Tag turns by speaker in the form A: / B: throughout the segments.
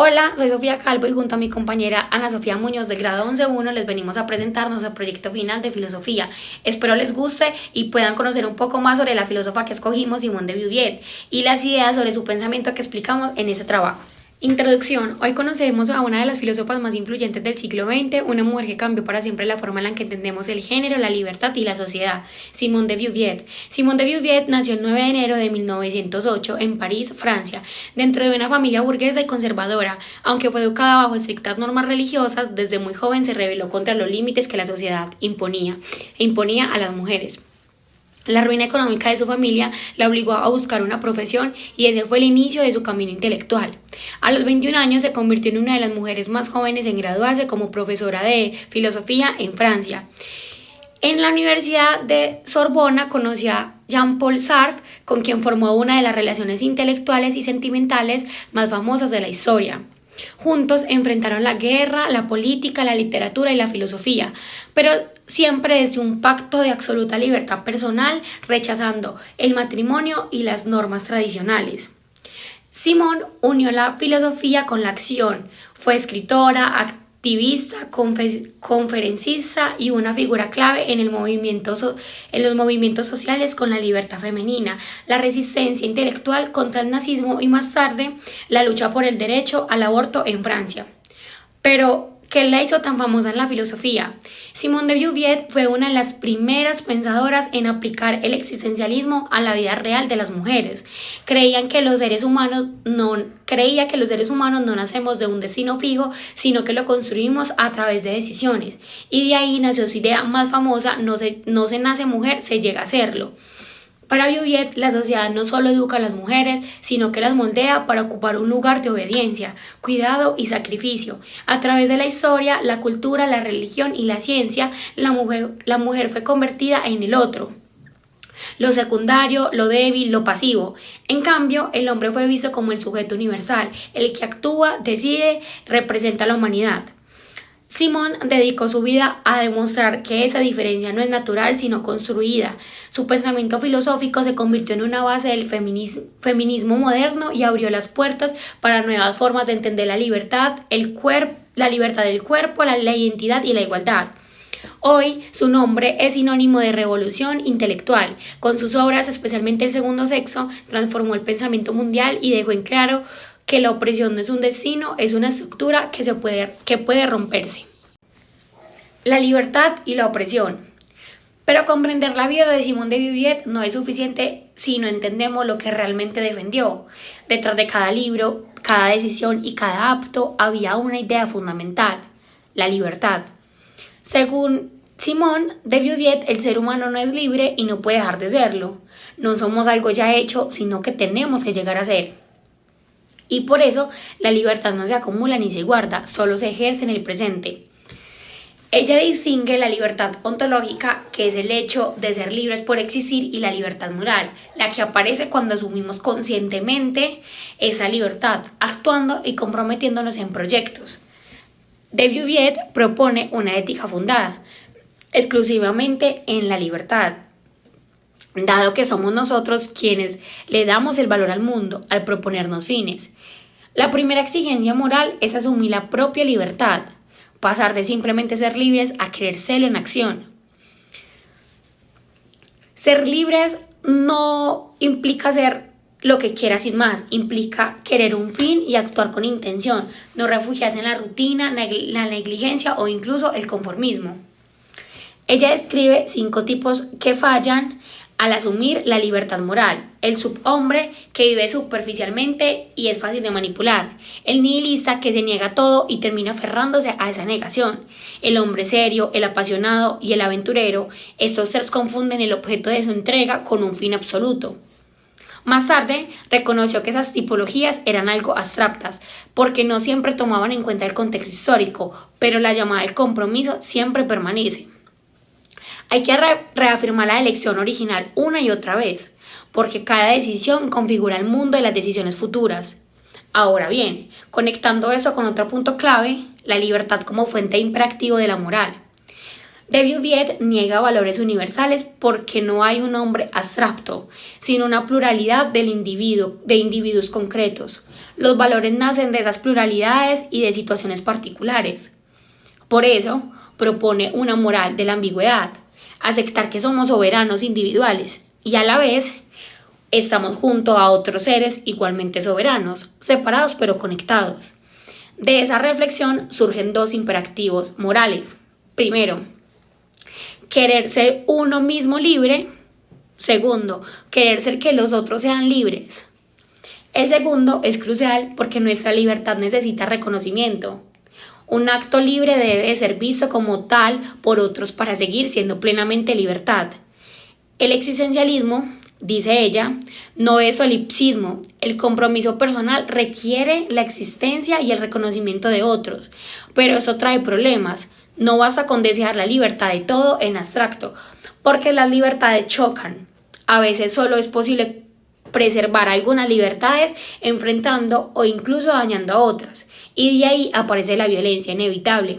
A: Hola, soy Sofía Calvo y junto a mi compañera Ana Sofía Muñoz del grado 11.1 les venimos a presentarnos el proyecto final de filosofía. Espero les guste y puedan conocer un poco más sobre la filósofa que escogimos, Simone de Beauvoir, y las ideas sobre su pensamiento que explicamos en ese trabajo. Introducción. Hoy conocemos a una de las filósofas más influyentes del siglo XX, una mujer que cambió para siempre la forma en la que entendemos el género, la libertad y la sociedad, Simone de Beauvoir. Simone de Beauvoir nació el 9 de enero de 1908 en París, Francia, dentro de una familia burguesa y conservadora. Aunque fue educada bajo estrictas normas religiosas, desde muy joven se rebeló contra los límites que la sociedad imponía a las mujeres. La ruina económica de su familia la obligó a buscar una profesión y ese fue el inicio de su camino intelectual. A los 21 años se convirtió en una de las mujeres más jóvenes en graduarse como profesora de filosofía en Francia. En la Universidad de Sorbona conoció a Jean-Paul Sartre, con quien formó una de las relaciones intelectuales y sentimentales más famosas de la historia. Juntos enfrentaron la guerra, la política, la literatura y la filosofía, pero siempre desde un pacto de absoluta libertad personal, rechazando el matrimonio y las normas tradicionales. Simone unió la filosofía con la acción, fue escritora, activista, conferencista y una figura clave en los movimientos sociales con la libertad femenina, la resistencia intelectual contra el nazismo y más tarde la lucha por el derecho al aborto en Francia. Pero, ¿qué la hizo tan famosa en la filosofía? Simone de Beauvoir fue una de las primeras pensadoras en aplicar el existencialismo a la vida real de las mujeres. Creía que los seres humanos no nacemos de un destino fijo, sino que lo construimos a través de decisiones. Y de ahí nació su idea más famosa: no se nace mujer, se llega a serlo. Para Beauvoir, la sociedad no solo educa a las mujeres, sino que las moldea para ocupar un lugar de obediencia, cuidado y sacrificio. A través de la historia, la cultura, la religión y la ciencia, la mujer fue convertida en el otro, lo secundario, lo débil, lo pasivo. En cambio, el hombre fue visto como el sujeto universal, el que actúa, decide, representa a la humanidad. Simone dedicó su vida a demostrar que esa diferencia no es natural sino construida. Su pensamiento filosófico se convirtió en una base del feminismo moderno y abrió las puertas para nuevas formas de entender la libertad, la libertad del cuerpo, la identidad y la igualdad. Hoy su nombre es sinónimo de revolución intelectual. Con sus obras, especialmente El segundo sexo, transformó el pensamiento mundial y dejó en claro que la opresión no es un destino, es una estructura que puede romperse. La libertad y la opresión. Pero comprender la vida de Simone de Beauvoir no es suficiente si no entendemos lo que realmente defendió. Detrás de cada libro, cada decisión y cada acto había una idea fundamental: la libertad. Según Simone de Beauvoir, el ser humano no es libre y no puede dejar de serlo. No somos algo ya hecho, sino que tenemos que llegar a ser. Y por eso la libertad no se acumula ni se guarda, solo se ejerce en el presente. Ella distingue la libertad ontológica, que es el hecho de ser libres por existir, y la libertad moral, la que aparece cuando asumimos conscientemente esa libertad, actuando y comprometiéndonos en proyectos. De Beauvoir propone una ética fundada exclusivamente en la libertad, dado que somos nosotros quienes le damos el valor al mundo al proponernos fines. La primera exigencia moral es asumir la propia libertad, pasar de simplemente ser libres a querer serlo en acción. Ser libres no implica ser lo que quieras sin más, implica querer un fin y actuar con intención, no refugiarse en la rutina, la negligencia o incluso el conformismo. Ella describe 5 tipos que fallan al asumir la libertad moral: el subhombre, que vive superficialmente y es fácil de manipular; el nihilista, que se niega a todo y termina aferrándose a esa negación; el hombre serio, el apasionado y el aventurero. Estos 3 confunden el objeto de su entrega con un fin absoluto. Más tarde, reconoció que esas tipologías eran algo abstractas, porque no siempre tomaban en cuenta el contexto histórico, pero la llamada del compromiso siempre permanece. Hay que reafirmar la elección original una y otra vez, porque cada decisión configura el mundo de las decisiones futuras. Ahora bien, conectando eso con otro punto clave, la libertad como fuente imperativo de la moral. De Beauvoir niega valores universales porque no hay un hombre abstracto, sino una pluralidad de individuos concretos. Los valores nacen de esas pluralidades y de situaciones particulares. Por eso, propone una moral de la ambigüedad, aceptar que somos soberanos individuales y a la vez estamos junto a otros seres igualmente soberanos, separados pero conectados. De esa reflexión surgen dos imperativos morales. Primero, querer ser uno mismo libre. Segundo, querer ser que los otros sean libres. El segundo es crucial porque nuestra libertad necesita reconocimiento. Un acto libre debe ser visto como tal por otros para seguir siendo plenamente libertad. El existencialismo, dice ella, no es solipsismo. El compromiso personal requiere la existencia y el reconocimiento de otros, pero eso trae problemas. No basta con desear la libertad de todo en abstracto, porque las libertades chocan. A veces solo es posible preservar algunas libertades enfrentando o incluso dañando a otras, y de ahí aparece la violencia inevitable.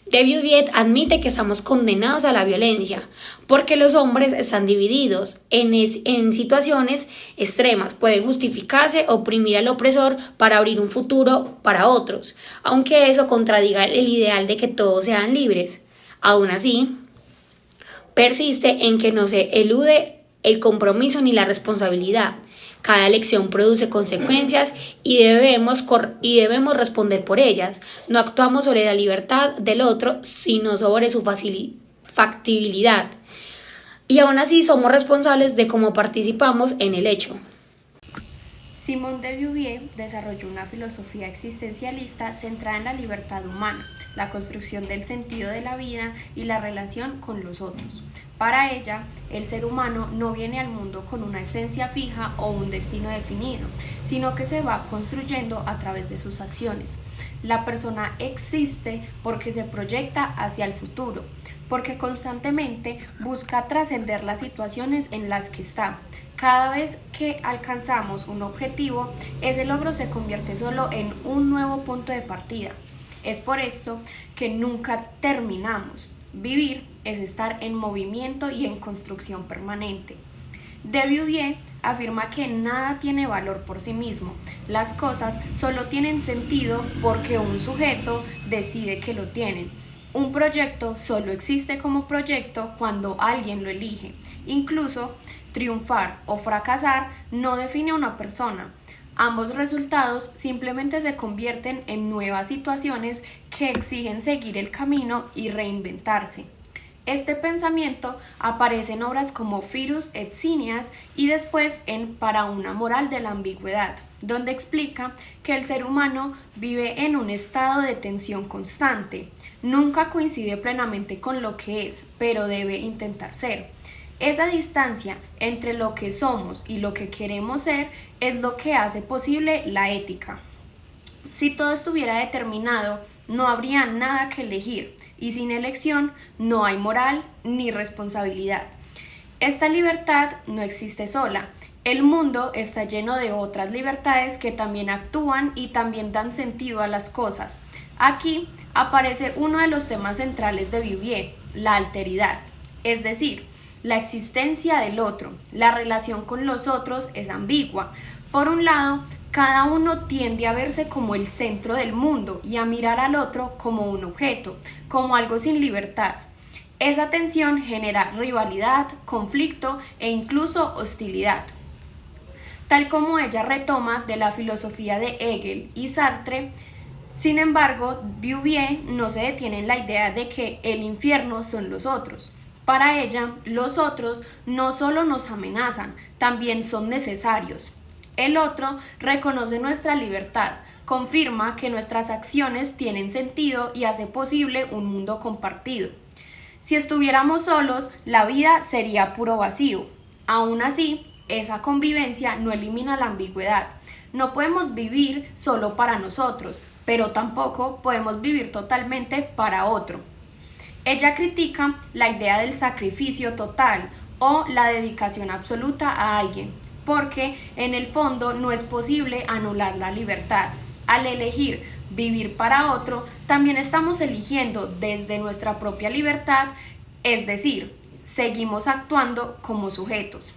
A: De Viviet admite que estamos condenados a la violencia, porque los hombres están divididos en situaciones extremas, pueden justificarse, oprimir al opresor para abrir un futuro para otros, aunque eso contradiga el ideal de que todos sean libres. Aún así, persiste en que no se elude el compromiso ni la responsabilidad. Cada elección produce consecuencias y debemos responder por ellas. No actuamos sobre la libertad del otro, sino sobre su factibilidad. Y aún así somos responsables de cómo participamos en el hecho.
B: Simone de Beauvoir desarrolló una filosofía existencialista centrada en la libertad humana, la construcción del sentido de la vida y la relación con los otros. Para ella, el ser humano no viene al mundo con una esencia fija o un destino definido, sino que se va construyendo a través de sus acciones. La persona existe porque se proyecta hacia el futuro, porque constantemente busca trascender las situaciones en las que está. Cada vez que alcanzamos un objetivo, ese logro se convierte solo en un nuevo punto de partida. Es por eso que nunca terminamos. Vivir es estar en movimiento y en construcción permanente. De Beauvoir afirma que nada tiene valor por sí mismo. Las cosas solo tienen sentido porque un sujeto decide que lo tienen. Un proyecto solo existe como proyecto cuando alguien lo elige. Incluso triunfar o fracasar no define a una persona. Ambos resultados simplemente se convierten en nuevas situaciones que exigen seguir el camino y reinventarse. Este pensamiento aparece en obras como Firus et Simmias y después en Para una moral de la ambigüedad, donde explica que el ser humano vive en un estado de tensión constante. Nunca coincide plenamente con lo que es, pero debe intentar ser. Esa distancia entre lo que somos y lo que queremos ser es lo que hace posible la ética. Si todo estuviera determinado, no habría nada que elegir, y sin elección no hay moral ni responsabilidad. Esta libertad no existe sola. El mundo está lleno de otras libertades que también actúan y también dan sentido a las cosas. Aquí aparece uno de los temas centrales de Beauvoir, la alteridad, es decir, la existencia del otro. La relación con los otros es ambigua. Por un lado, cada uno tiende a verse como el centro del mundo y a mirar al otro como un objeto, como algo sin libertad. Esa tensión genera rivalidad, conflicto e incluso hostilidad. Tal como ella retoma de la filosofía de Hegel y Sartre, sin embargo, Beauvoir no se detiene en la idea de que el infierno son los otros. Para ella, los otros no solo nos amenazan, también son necesarios. El otro reconoce nuestra libertad, confirma que nuestras acciones tienen sentido y hace posible un mundo compartido. Si estuviéramos solos, la vida sería puro vacío. Aún así, esa convivencia no elimina la ambigüedad. No podemos vivir solo para nosotros, pero tampoco podemos vivir totalmente para otro. Ella critica la idea del sacrificio total o la dedicación absoluta a alguien, porque en el fondo no es posible anular la libertad. Al elegir vivir para otro, también estamos eligiendo desde nuestra propia libertad, es decir, seguimos actuando como sujetos.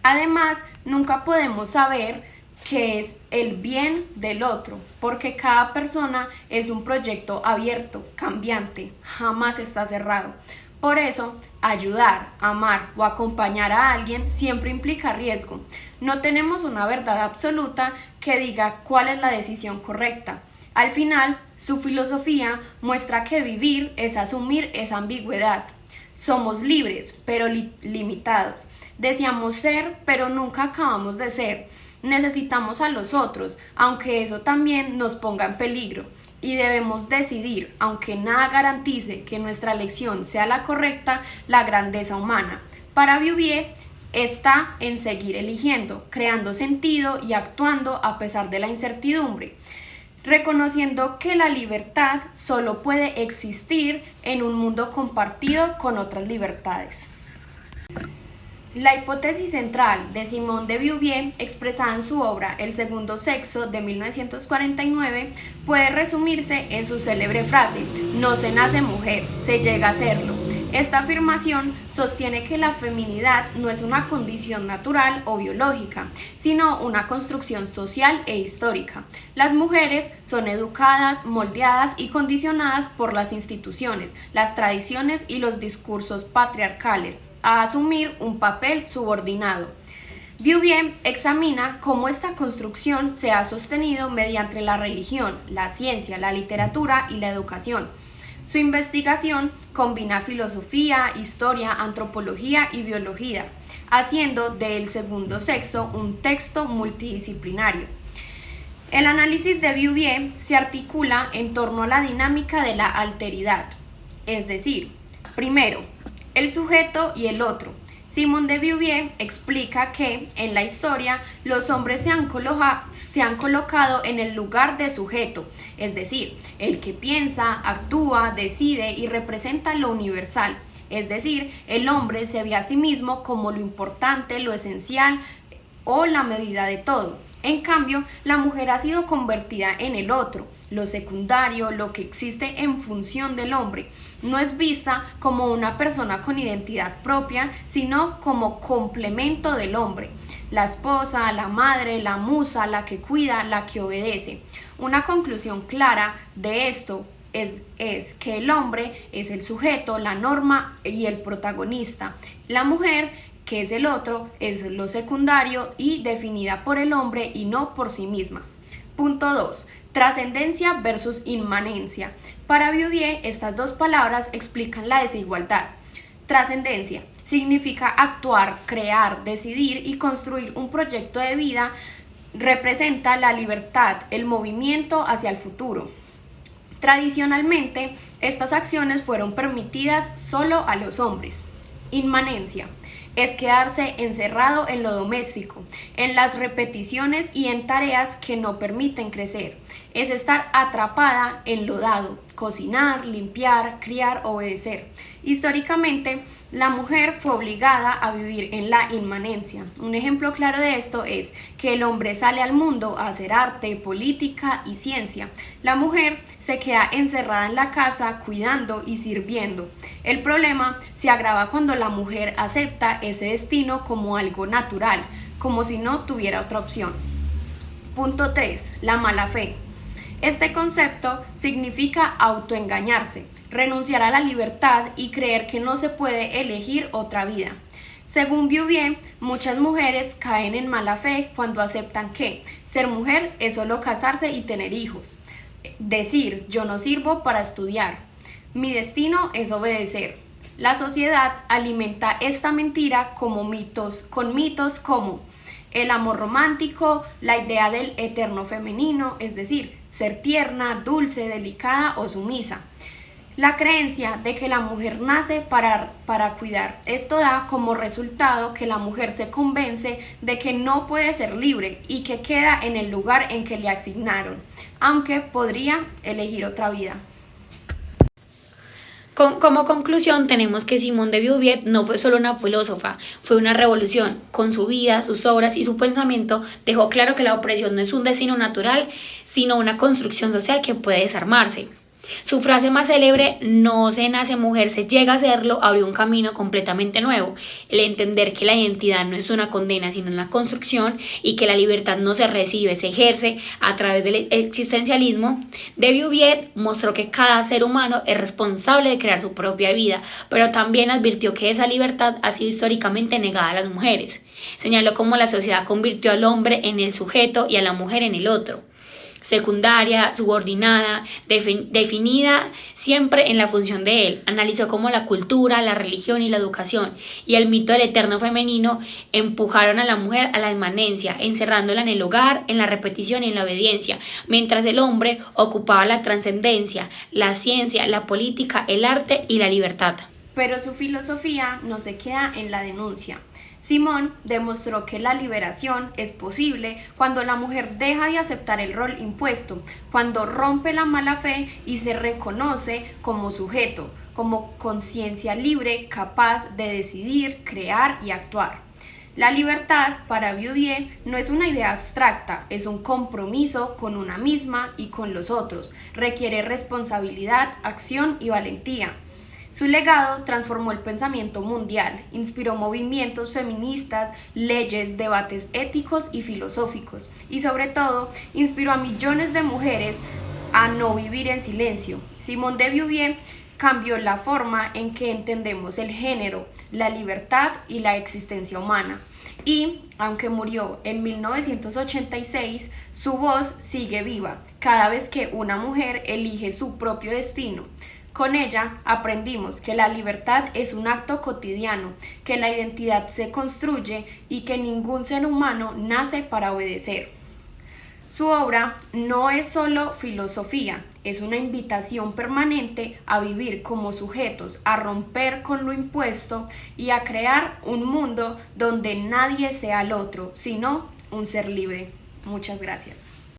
B: Además, nunca podemos saber que es el bien del otro, porque cada persona es un proyecto abierto, cambiante, jamás está cerrado. Por eso, ayudar, amar o acompañar a alguien siempre implica riesgo. No tenemos una verdad absoluta que diga cuál es la decisión correcta. Al final, su filosofía muestra que vivir es asumir esa ambigüedad. Somos libres, pero limitados. Deseamos ser, pero nunca acabamos de ser. Necesitamos a los otros, aunque eso también nos ponga en peligro. Y debemos decidir, aunque nada garantice que nuestra elección sea la correcta, la grandeza humana. Para Vivier está en seguir eligiendo, creando sentido y actuando a pesar de la incertidumbre, reconociendo que la libertad solo puede existir en un mundo compartido con otras libertades. La hipótesis central de Simone de Beauvoir, expresada en su obra El segundo sexo de 1949, puede resumirse en su célebre frase: no se nace mujer, se llega a serlo. Esta afirmación sostiene que la feminidad no es una condición natural o biológica, sino una construcción social e histórica. Las mujeres son educadas, moldeadas y condicionadas por las instituciones, las tradiciones y los discursos patriarcales a asumir un papel subordinado. Beauvoir examina cómo esta construcción se ha sostenido mediante la religión, la ciencia, la literatura y la educación. Su investigación combina filosofía, historia, antropología y biología, haciendo de El segundo sexo un texto multidisciplinario. El análisis de Beauvoir se articula en torno a la dinámica de la alteridad, es decir, primero, el sujeto y el otro. Simone de Beauvoir explica que, en la historia, los hombres se han colocado en el lugar de sujeto, es decir, el que piensa, actúa, decide y representa lo universal. Es decir, el hombre se ve a sí mismo como lo importante, lo esencial o la medida de todo. En cambio, la mujer ha sido convertida en el otro, lo secundario, lo que existe en función del hombre. No es vista como una persona con identidad propia, sino como complemento del hombre. La esposa, la madre, la musa, la que cuida, la que obedece. Una conclusión clara de esto es que el hombre es el sujeto, la norma y el protagonista. La mujer, que es el otro, es lo secundario y definida por el hombre y no por sí misma. Punto 2. Trascendencia versus inmanencia. Para Beauvoir, estas dos palabras explican la desigualdad. Trascendencia significa actuar, crear, decidir y construir un proyecto de vida. Representa la libertad, el movimiento hacia el futuro. Tradicionalmente, estas acciones fueron permitidas solo a los hombres. Inmanencia es quedarse encerrado en lo doméstico, en las repeticiones y en tareas que no permiten crecer. Es estar atrapada en lo dado, cocinar, limpiar, criar, obedecer. Históricamente, la mujer fue obligada a vivir en la inmanencia. Un ejemplo claro de esto es que el hombre sale al mundo a hacer arte, política y ciencia. La mujer se queda encerrada en la casa cuidando y sirviendo. El problema se agrava cuando la mujer acepta ese destino como algo natural, como si no tuviera otra opción. Punto 3. La mala fe. Este concepto significa autoengañarse, renunciar a la libertad y creer que no se puede elegir otra vida. Según Beauvoir, muchas mujeres caen en mala fe cuando aceptan que ser mujer es solo casarse y tener hijos. Decir, yo no sirvo para estudiar. Mi destino es obedecer. La sociedad alimenta esta mentira con mitos como el amor romántico, la idea del eterno femenino, es decir, ser tierna, dulce, delicada o sumisa. La creencia de que la mujer nace para cuidar. Esto da como resultado que la mujer se convence de que no puede ser libre y que queda en el lugar en que le asignaron, aunque podría elegir otra vida.
A: Como conclusión, tenemos que Simone de Beauvoir no fue solo una filósofa, fue una revolución. Con su vida, sus obras y su pensamiento dejó claro que la opresión no es un destino natural, sino una construcción social que puede desarmarse. Su frase más célebre, no se nace mujer, se llega a serlo, abrió un camino completamente nuevo. El entender que la identidad no es una condena, sino una construcción, y que la libertad no se recibe, se ejerce a través del existencialismo, de Vivier mostró que cada ser humano es responsable de crear su propia vida, pero también advirtió que esa libertad ha sido históricamente negada a las mujeres. Señaló cómo la sociedad convirtió al hombre en el sujeto y a la mujer en el otro, secundaria, subordinada, definida siempre en la función de él. Analizó cómo la cultura, la religión y la educación y el mito del eterno femenino empujaron a la mujer a la inmanencia, encerrándola en el hogar, en la repetición y en la obediencia, mientras el hombre ocupaba la trascendencia, la ciencia, la política, el arte y la libertad.
B: Pero su filosofía no se queda en la denuncia. Simón demostró que la liberación es posible cuando la mujer deja de aceptar el rol impuesto, cuando rompe la mala fe y se reconoce como sujeto, como conciencia libre, capaz de decidir, crear y actuar. La libertad para Vivier no es una idea abstracta, es un compromiso con una misma y con los otros. Requiere responsabilidad, acción y valentía. Su legado transformó el pensamiento mundial, inspiró movimientos feministas, leyes, debates éticos y filosóficos, y sobre todo inspiró a millones de mujeres a no vivir en silencio. Simone de Beauvoir cambió la forma en que entendemos el género, la libertad y la existencia humana. Y, aunque murió en 1986, su voz sigue viva cada vez que una mujer elige su propio destino. Con ella aprendimos que la libertad es un acto cotidiano, que la identidad se construye y que ningún ser humano nace para obedecer. Su obra no es solo filosofía, es una invitación permanente a vivir como sujetos, a romper con lo impuesto y a crear un mundo donde nadie sea el otro, sino un ser libre. Muchas gracias.